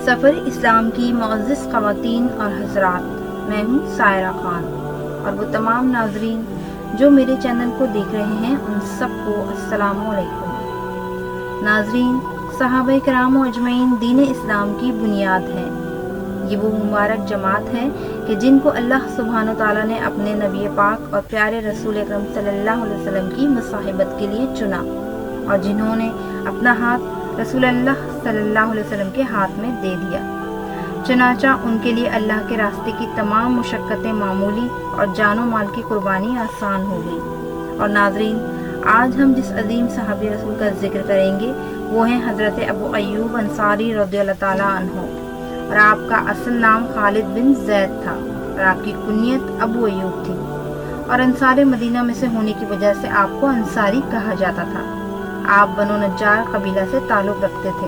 سفر اسلام کی معزز خواتین اور حضرات، میں ہوں سائرہ خان اور وہ تمام ناظرین جو میرے چینل کو دیکھ رہے ہیں ان سب کو السلام علیکم۔ ناظرین، صحابہ کرام و اجمعین دین اسلام کی بنیاد ہے۔ یہ وہ مبارک جماعت ہے کہ جن کو اللہ سبحانہ تعالیٰ نے اپنے نبی پاک اور پیارے رسول اکرم صلی اللہ علیہ وسلم کی مصاحبت کے لیے چنا اور جنہوں نے اپنا ہاتھ رسول اللہ صلی اللہ علیہ وسلم کے ہاتھ میں دے دیا۔ چنانچہ ان کے لیے اللہ کے راستے کی تمام مشقتیں معمولی اور جان و مال کی قربانی آسان ہو گئی۔ اور ناظرین، آج ہم جس عظیم صحابی رسول کا ذکر کریں گے وہ ہیں حضرت ابو ایوب انصاری رضی اللہ تعالیٰ عنہ، اور آپ کا اصل نام خالد بن زید تھا اور آپ کی کنیت ابو ایوب تھی، اور انصار مدینہ میں سے ہونے کی وجہ سے آپ کو انصاری کہا جاتا تھا۔ آپ بنو نجار قبیلہ سے تعلق رکھتے تھے۔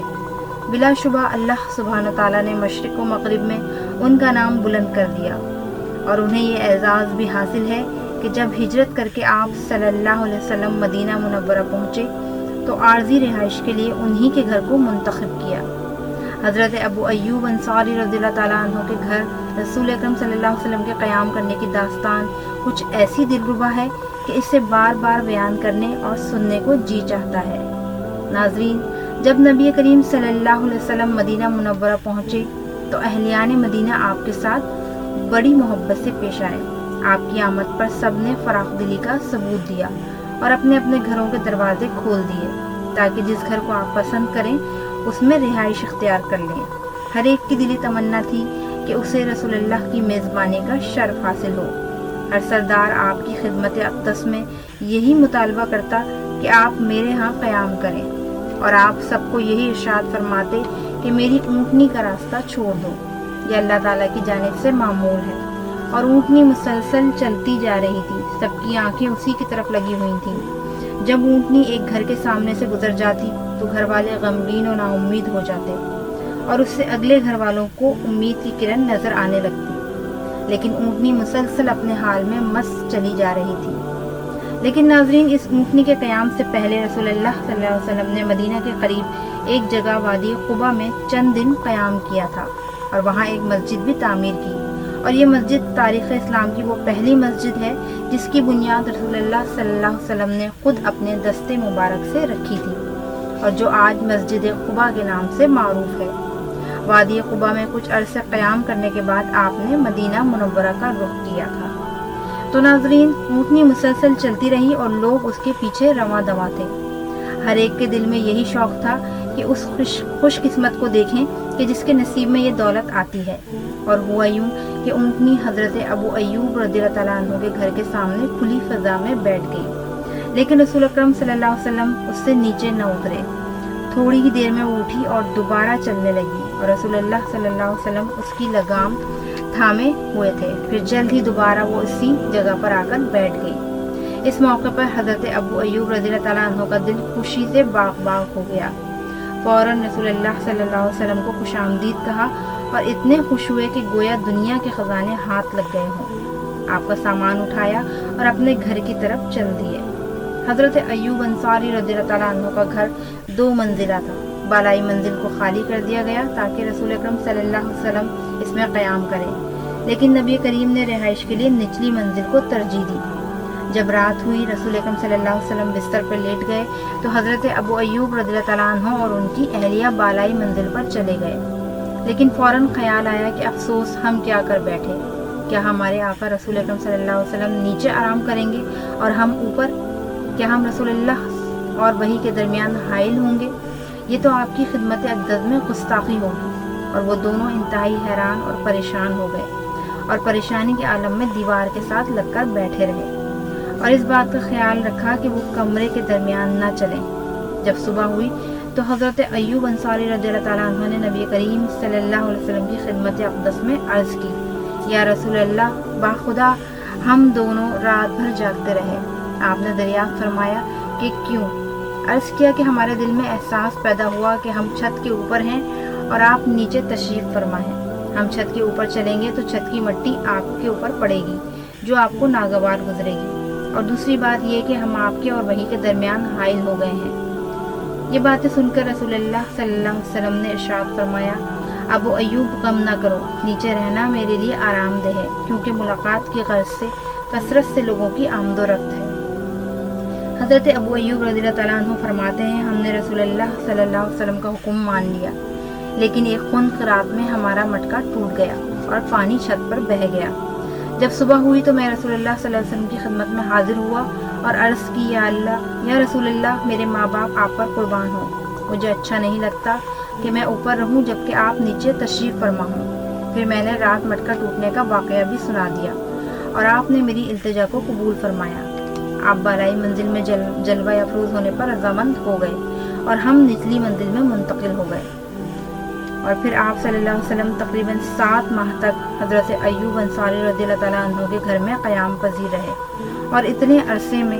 بلا شبہ اللہ سبحانہ تعالیٰ نے مشرق و مغرب میں ان کا نام بلند کر دیا، اور انہیں یہ اعزاز بھی حاصل ہے کہ جب ہجرت کر کے آپ صلی اللہ علیہ وسلم مدینہ منورہ پہنچے تو عارضی رہائش کے لیے انہی کے گھر کو منتخب کیا۔ حضرت ابو ایوب انصاری رضی اللہ تعالیٰ عنہ کے گھر رسول اکرم صلی اللہ علیہ وسلم کے قیام کرنے کی داستان کچھ ایسی دلربا ہے کہ اسے بار بار بیان کرنے اور سننے کو جی چاہتا ہے۔ ناظرین، جب نبی کریم صلی اللہ علیہ وسلم مدینہ منورہ پہنچے تو اہلیان مدینہ آپ کے ساتھ بڑی محبت سے پیش آئے۔ آپ کی آمد پر سب نے فراخ دلی کا ثبوت دیا اور اپنے اپنے گھروں کے دروازے کھول دیے تاکہ جس گھر کو آپ پسند کریں اس میں رہائش اختیار کر لیں۔ ہر ایک کی دلی تمنا تھی کہ اسے رسول اللہ کی میزبانی کا شرف حاصل ہو۔ ہر سردار آپ کی خدمت اقدس میں یہی مطالبہ کرتا کہ آپ میرے ہاں قیام کریں، اور آپ سب کو یہی ارشاد فرماتے کہ میری اونٹنی کا راستہ چھوڑ دو، یہ اللہ تعالیٰ کی جانب سے معمول ہے۔ اور اونٹنی مسلسل چلتی جا رہی تھی، سب کی آنکھیں اسی کی طرف لگی ہوئی تھیں۔ جب اونٹنی ایک گھر کے سامنے سے گزر جاتی تو گھر والے غمگین و نا امید ہو جاتے اور اس سے اگلے گھر والوں کو امید کی کرن نظر آنے لگتی، لیکن اونٹنی مسلسل اپنے حال میں مست چلی جا رہی تھی۔ لیکن ناظرین، اس اونٹنی کے قیام سے پہلے رسول اللہ صلی اللہ علیہ وسلم نے مدینہ کے قریب ایک جگہ وادی قبا میں چند دن قیام کیا تھا اور وہاں ایک مسجد بھی تعمیر کی، اور یہ مسجد تاریخ اسلام کی وہ پہلی مسجد ہے جس کی بنیاد رسول اللہ صلی اللہ علیہ وسلم نے خود اپنے دستے مبارک سے رکھی تھی، اور جو آج مسجد قبا کے نام سے معروف ہے۔ وادی قبا میں کچھ عرصے قیام کرنے کے بعد آپ نے مدینہ منورہ کا رخ کیا تھا۔ تو ناظرین، اونٹنی مسلسل چلتی رہی اور لوگ اس کے پیچھے رواں دواں تھے۔ ہر ایک کے دل میں یہی شوق تھا کہ اس خوش قسمت کو دیکھیں کہ جس کے نصیب میں یہ دولت آتی ہے، اور ہوا یوں کہ اونٹنی حضرت ابو ایوب رضی اللہ تعالیٰ عنہ کے گھر کے سامنے کھلی فضا میں بیٹھ گئی، لیکن رسول اکرم صلی اللہ علیہ وسلم اس سے نیچے نہ اترے۔ تھوڑی ہی دیر میں وہ اٹھی اور دوبارہ چلنے لگی، اور رسول اللہ صلی اللہ علیہ وسلم اس کی لگام تھامے ہوئے تھے۔ پھر جلد ہی دوبارہ وہ اسی جگہ پر آ کر بیٹھ گئی۔ اس موقع پر حضرت ابو ایوب رضی اللہ تعالیٰ عنہ کا دل خوشی سے باغ باغ ہو گیا۔ فوراً رسول اللہ صلی اللہ علیہ وسلم کو خوش آمدید کہا اور اتنے خوش ہوئے کہ گویا دنیا کے خزانے ہاتھ لگ گئے ہوں۔ آپ کا سامان اٹھایا اور اپنے گھر کی طرف چل دیے۔ حضرت ایوب انصاری رضی اللہ تعالیٰ عنہ کا گھر 2 منزلہ تھا۔ بالائی منزل کو خالی کر دیا گیا تاکہ رسول اکرم صلی اللہ علیہ وسلم اس میں قیام کریں، لیکن نبی کریم نے رہائش کے لیے نچلی منزل کو ترجیح دی۔ جب رات ہوئی، رسول اکرم صلی اللہ علیہ وسلم بستر پر لیٹ گئے تو حضرت ابو ایوب رضی اللہ تعالیٰ عنہ اور ان کی اہلیہ بالائی منزل پر چلے گئے، لیکن فوراً خیال آیا کہ افسوس، ہم کیا کر بیٹھے، کیا ہمارے آقا رسول اکرم صلی اللہ علیہ وسلم نیچے آرام کریں گے اور ہم اوپر؟ کیا ہم رسول اللہ اور وحی کے درمیان حائل ہوں گے؟ یہ تو آپ کی خدمت اقدس میں گستاخی ہوگی۔ اور وہ دونوں انتہائی حیران اور پریشان ہو گئے اور پریشانی کے عالم میں دیوار کے ساتھ لگ کر بیٹھے رہے، اور اس بات کا خیال رکھا کہ وہ کمرے کے درمیان نہ چلیں۔ جب صبح ہوئی تو حضرت ایوب انصاری رضی اللہ تعالیٰ عنہ نے نبی کریم صلی اللہ علیہ وسلم کی خدمت اقدس میں عرض کی، یا رسول اللہ، باخدا ہم دونوں رات بھر جاگتے رہے۔ آپ نے دریافت فرمایا کہ کیوں؟ عرض کیا کہ ہمارے دل میں احساس پیدا ہوا کہ ہم چھت کے اوپر ہیں اور آپ نیچے تشریف فرما ہیں۔ ہم چھت کے اوپر چلیں گے تو چھت کی مٹی آپ کے اوپر پڑے گی جو آپ کو ناگوار گزرے گی، اور دوسری بات یہ کہ ہم آپ کے اور وحی کے درمیان حائل ہو گئے ہیں۔ یہ باتیں سن کر رسول اللہ صلی اللہ علیہ وسلم نے ارشاد فرمایا، ابو ایوب غم نہ کرو، نیچے رہنا میرے لیے آرام دہ ہے، کیونکہ ملاقات کی غرض سے کثرت سے لوگوں کی آمد و رفت ہے۔ حضرت ابو ایوب رضی اللہ تعالیٰ عنہ فرماتے ہیں، ہم نے رسول اللہ صلی اللہ علیہ وسلم کا حکم مان لیا، لیکن ایک خنک رات میں ہمارا مٹکا ٹوٹ گیا اور پانی چھت پر بہہ گیا۔ جب صبح ہوئی تو میں رسول اللہ صلی اللہ علیہ وسلم کی خدمت میں حاضر ہوا اور عرض کی، یا رسول اللہ، میرے ماں باپ آپ پر قربان ہوں، مجھے اچھا نہیں لگتا کہ میں اوپر رہوں جبکہ آپ نیچے تشریف فرما ہوں۔ پھر میں نے رات مٹکا ٹوٹنے کا واقعہ بھی سنا دیا اور آپ نے میری التجا کو قبول فرمایا۔ آپ بالائی منزل میں جلوہ افروز ہونے پر رضامند ہو گئے اور ہم نچلی منزل میں منتقل ہو گئے، اور پھر آپ صلی اللہ علیہ وسلم تقریباً 7 ماہ تک حضرت ایوب انصاری رضی اللہ تعالیٰ عنہ کے گھر میں قیام پذیر رہے، اور اتنے عرصے میں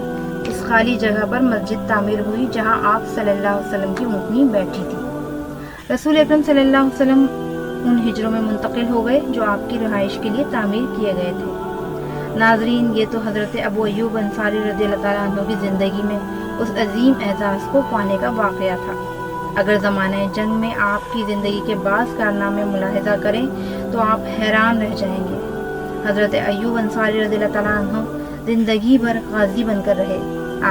اس خالی جگہ پر مسجد تعمیر ہوئی جہاں آپ صلی اللہ علیہ وسلم کی اونٹنی بیٹھی تھی۔ رسول اکرم صلی اللہ علیہ وسلم ان ہجروں میں منتقل ہو گئے جو آپ کی رہائش کے لیے تعمیر کیے گئے تھے۔ ناظرین، یہ تو حضرت ابو ایوب انصاری رضی اللہ تعالیٰ عنہ کی زندگی میں اس عظیم اعزاز کو پانے کا واقعہ تھا۔ اگر زمانہ جنگ میں آپ کی زندگی کے بعض کارنامے ملاحظہ کریں تو آپ حیران رہ جائیں گے۔ حضرت ایوب انصاری رضی اللہ تعالیٰ عنہ زندگی بھر غازی بن کر رہے۔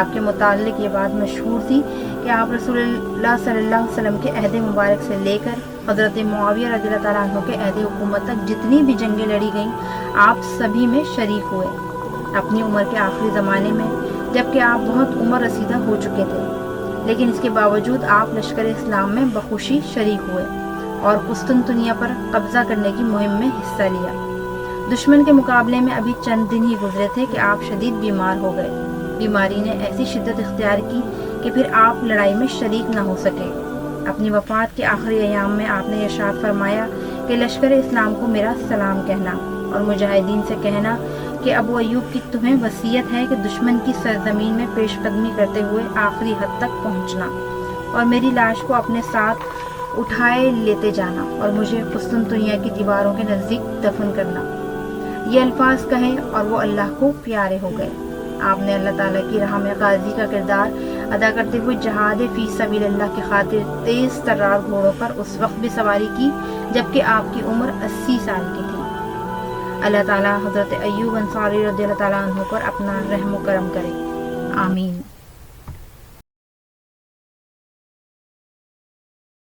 آپ کے متعلق یہ بات مشہور تھی کہ آپ رسول اللہ صلی اللہ علیہ وسلم کے عہد مبارک سے لے کر حضرت معاویہ رضی اللہ تعالیٰ عنہ کے عہد حکومت تک جتنی بھی جنگیں لڑی گئیں، آپ سبھی میں شریک ہوئے۔ اپنی عمر کے آخری زمانے میں، جبکہ آپ بہت عمر رسیدہ ہو چکے تھے، لیکن اس کے باوجود آپ لشکر اسلام میں بخوشی شریک ہوئے اور قسطنطنیہ پر قبضہ کرنے کی مہم میں حصہ لیا۔ دشمن کے مقابلے میں ابھی چند دن ہی گزرے تھے کہ آپ شدید بیمار ہو گئے۔ بیماری نے ایسی شدت اختیار کی کہ پھر آپ لڑائی میں شریک نہ ہو سکے۔ اپنی وفات کے آخری ایام میں آپ نے ارشاد فرمایا کہ لشکر اسلام کو میرا سلام کہنا اور مجاہدین سے کہنا کہ ابو ایوب کی تمہیں وصیت ہے کہ دشمن کی سرزمین میں پیش قدمی کرتے ہوئے آخری حد تک پہنچنا اور میری لاش کو اپنے ساتھ اٹھائے لیتے جانا اور مجھے قسطنطنیہ کی دیواروں کے نزدیک دفن کرنا۔ یہ الفاظ کہے اور وہ اللہ کو پیارے ہو گئے۔ آپ نے اللہ تعالیٰ کی راہ میں غازی کا کردار ادا کرتے ہوئے جہاد فی سبیل اللہ کی خاطر تیز ترار گھوڑوں پر اس وقت بھی سواری کی جبکہ آپ کی عمر 80 سال کی تھی۔ اللہ تعالیٰ حضرت ایوب انصاری رضی اللہ تعالیٰ عنہ پر اپنا رحم و کرم کرے، آمین۔